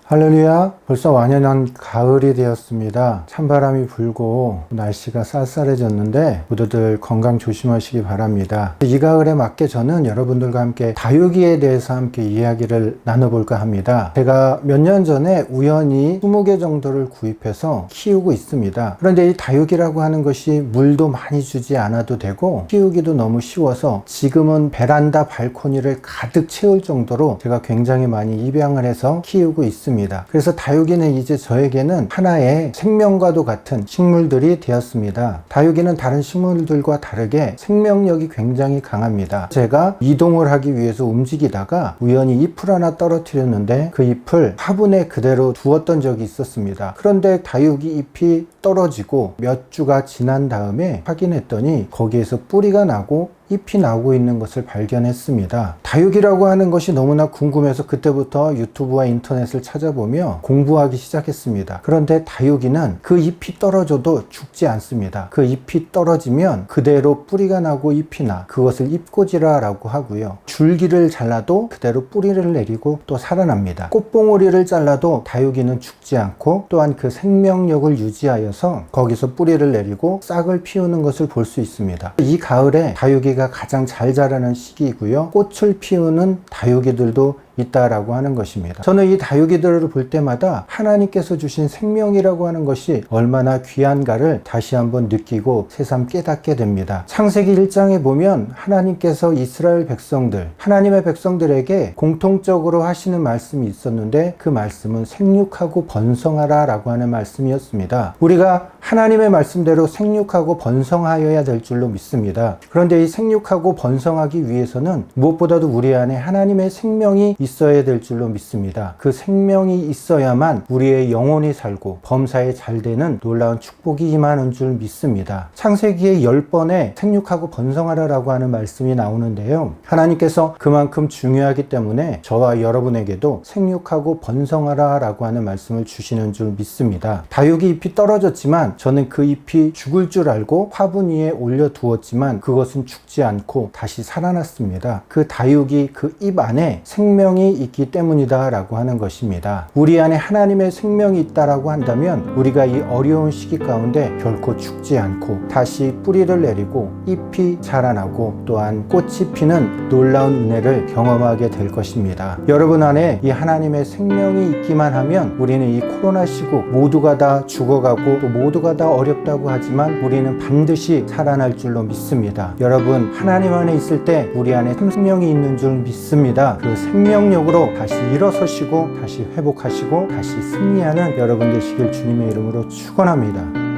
할렐루야. 벌써 완연한 가을이 되었습니다. 찬바람이 불고 날씨가 쌀쌀해졌는데 모두들 건강 조심하시기 바랍니다. 이 가을에 맞게 저는 여러분들과 함께 다육이에 대해서 함께 이야기를 나눠볼까 합니다. 제가 몇 년 전에 우연히 20개 정도를 구입해서 키우고 있습니다. 그런데 이 다육이라고 하는 것이 물도 많이 주지 않아도 되고 키우기도 너무 쉬워서 지금은 베란다 발코니를 가득 채울 정도로 제가 굉장히 많이 입양을 해서 키우고 있습니다. 그래서 다육이는 이제 저에게는 하나의 생명과도 같은 식물들이 되었습니다. 다육이는 다른 식물들과 다르게 생명력이 굉장히 강합니다. 제가 이동을 하기 위해서 움직이다가 우연히 잎을 하나 떨어뜨렸는데 그 잎을 화분에 그대로 두었던 적이 있었습니다. 그런데 다육이 잎이 떨어지고 몇 주가 지난 다음에 확인했더니 거기에서 뿌리가 나고 잎이 나오고 있는 것을 발견했습니다. 다육이라고 하는 것이 너무나 궁금해서 그때부터 유튜브와 인터넷을 찾아보며 공부하기 시작했습니다. 그런데 다육이는 그 잎이 떨어져도 죽지 않습니다. 그 잎이 떨어지면 그대로 뿌리가 나고 잎이 나, 그것을 잎꽂이라고 하고요. 줄기를 잘라도 그대로 뿌리를 내리고 또 살아납니다. 꽃봉오리를 잘라도 다육이는 죽지 않고 또한 그 생명력을 유지하여서 거기서 뿌리를 내리고 싹을 피우는 것을 볼 수 있습니다. 이 가을에 다육이가 가장 잘 자라는 시기이고요. 꽃을 피우는 다육이들도 있다라고 하는 것입니다. 저는 이 다육이들을 볼 때마다 하나님께서 주신 생명이라고 하는 것이 얼마나 귀한가를 다시 한번 느끼고 새삼 깨닫게 됩니다. 창세기 1장에 보면 하나님께서 이스라엘 백성들, 하나님의 백성들에게 공통적으로 하시는 말씀이 있었는데 그 말씀은 생육하고 번성하라 라고 하는 말씀이었습니다. 우리가 하나님의 말씀대로 생육하고 번성하여야 될 줄로 믿습니다. 그런데 이 생육하고 번성하기 위해서는 무엇보다도 우리 안에 하나님의 생명이 있어야 될 줄로 믿습니다. 그 생명이 있어야만 우리의 영혼이 살고 범사에 잘 되는 놀라운 축복이 임하는 줄 믿습니다. 창세기의 10번에 생육하고 번성하라라고 하는 말씀이 나오는데요. 하나님께서 그만큼 중요하기 때문에 저와 여러분에게도 생육하고 번성하라라고 하는 말씀을 주시는 줄 믿습니다. 다육이 잎이 떨어졌지만 저는 그 잎이 죽을 줄 알고 화분 위에 올려두었지만 그것은 죽지 않고 다시 살아났습니다. 그 다육이 그 잎 안에 생명이 있기 때문이다 라고 하는 것입니다. 우리 안에 하나님의 생명이 있다라고 한다면 우리가 이 어려운 시기 가운데 결코 죽지 않고 다시 뿌리를 내리고 잎이 자라나고 또한 꽃이 피는 놀라운 은혜를 경험하게 될 것입니다. 여러분 안에 이 하나님의 생명이 있기만 하면 우리는 이 코로나 시국 모두가 다 죽어가고 또 모두가 다 어렵다고 하지만 우리는 반드시 살아날 줄로 믿습니다. 여러분 하나님 안에 있을 때 우리 안에 생명이 있는 줄 믿습니다. 그 생명력으로 다시 일어서시고 다시 회복하시고 다시 승리하는 여러분 되시길 주님의 이름으로 축원합니다.